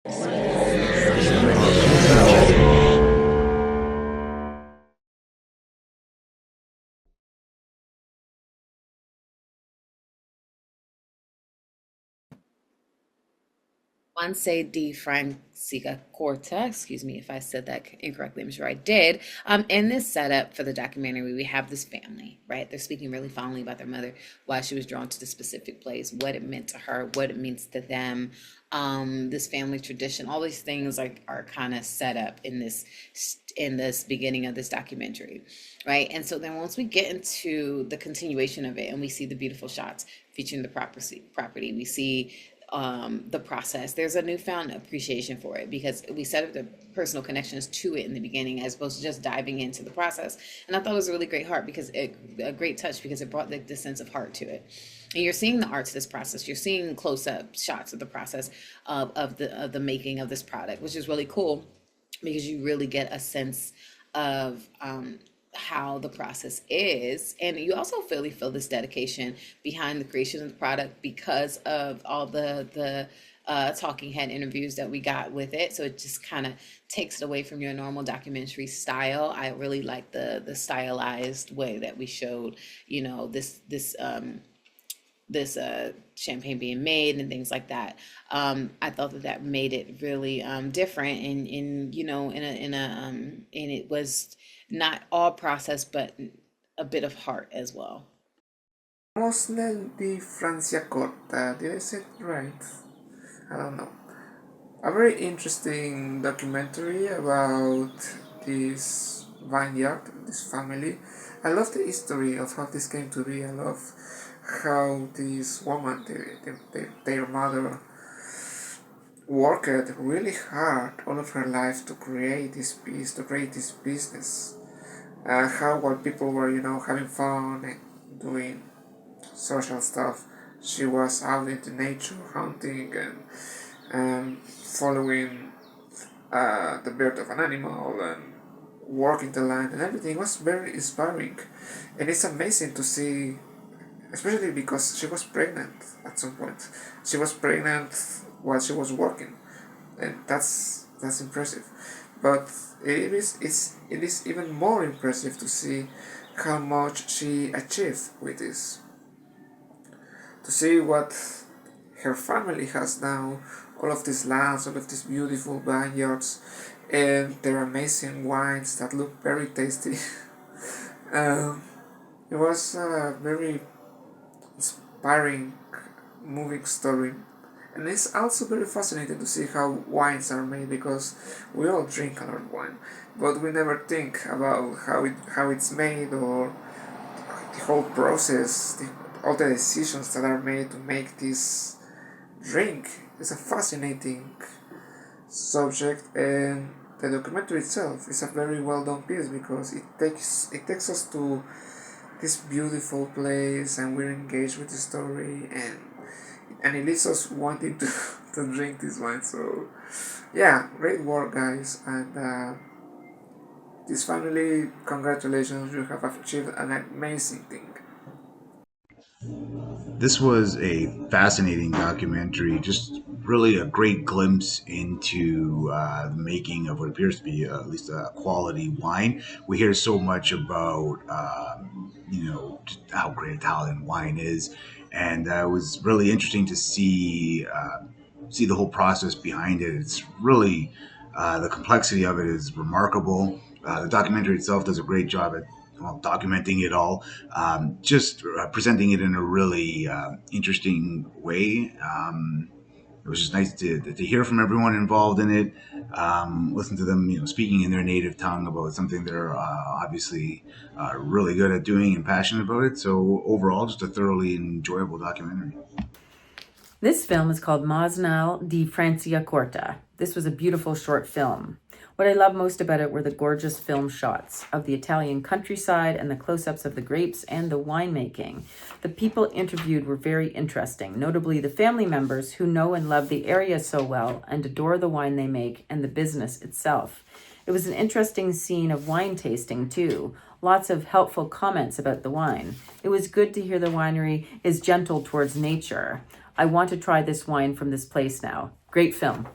Once di Franciacorta, excuse me if I said that incorrectly, I'm sure I did. In this setup for the documentary, we have this family, right? They're speaking really fondly about their mother, why she was drawn to the specific place, what it meant to her, what it means to them. This family tradition, all these things are kind of set up in this beginning of this documentary, right? And so then once we get into the continuation of it and we see the beautiful shots featuring the property, we see the process. There's a newfound appreciation for it because we set up the personal connections to it in the beginning as opposed to just diving into the process. And I thought it was a really great a great touch because it brought the sense of heart to it. And you're seeing the art to this process. You're seeing close up shots of the process of the making of this product, which is really cool because you really get a sense of how the process is, and you also really feel this dedication behind the creation of the product because of all the talking head interviews that we got with it. So it just kind of takes it away from your normal documentary style. I really like the stylized way that we showed, this champagne being made and things like that. I thought that made it really different, and and it was not all process, but a bit of heart as well. MOSNEL di Franciacorta, did I say it right? I don't know. A very interesting documentary about this vineyard, this family. I love the history of how this came to be. I love how this woman, their mother, worked really hard all of her life to create this piece, to create this business. How while people were, having fun and doing social stuff, she was out into nature, hunting and following the birth of an animal and working the land and everything. It was very inspiring, and it's amazing to see, especially because she was pregnant at some point. She was pregnant while she was working, and that's impressive. But it is even more impressive to see how much she achieved with this. To see what her family has now, all of these lands, all of these beautiful vineyards, and their amazing wines that look very tasty. um, it was a very inspiring, moving story. And it's also very fascinating to see how wines are made because we all drink a lot of wine, but we never think about how it's made or the whole process, all the decisions that are made to make this drink. It's a fascinating subject, and the documentary itself is a very well done piece because it takes us to this beautiful place, and we're engaged with the story, and it leaves us wanting to, to drink this wine. So yeah, great work, guys, and this family, congratulations, you have achieved an amazing thing. This was a fascinating documentary, just really a great glimpse into the making of what appears to be at least a quality wine. We hear so much about, just how great Italian wine is, and it was really interesting to see the whole process behind it. It's really the complexity of it is remarkable. The documentary itself does a great job at documenting it all, just presenting it in a really interesting way. It was just nice to hear from everyone involved in it, listen to them, speaking in their native tongue about something they're obviously really good at doing and passionate about it. So overall, just a thoroughly enjoyable documentary. This film is called MOSNEL di Franciacorta. This was a beautiful short film. What I loved most about it were the gorgeous film shots of the Italian countryside and the close-ups of the grapes and the winemaking. The people interviewed were very interesting, notably the family members who know and love the area so well and adore the wine they make and the business itself. It was an interesting scene of wine tasting, too. Lots of helpful comments about the wine. It was good to hear the winery is gentle towards nature. I want to try this wine from this place now. Great film.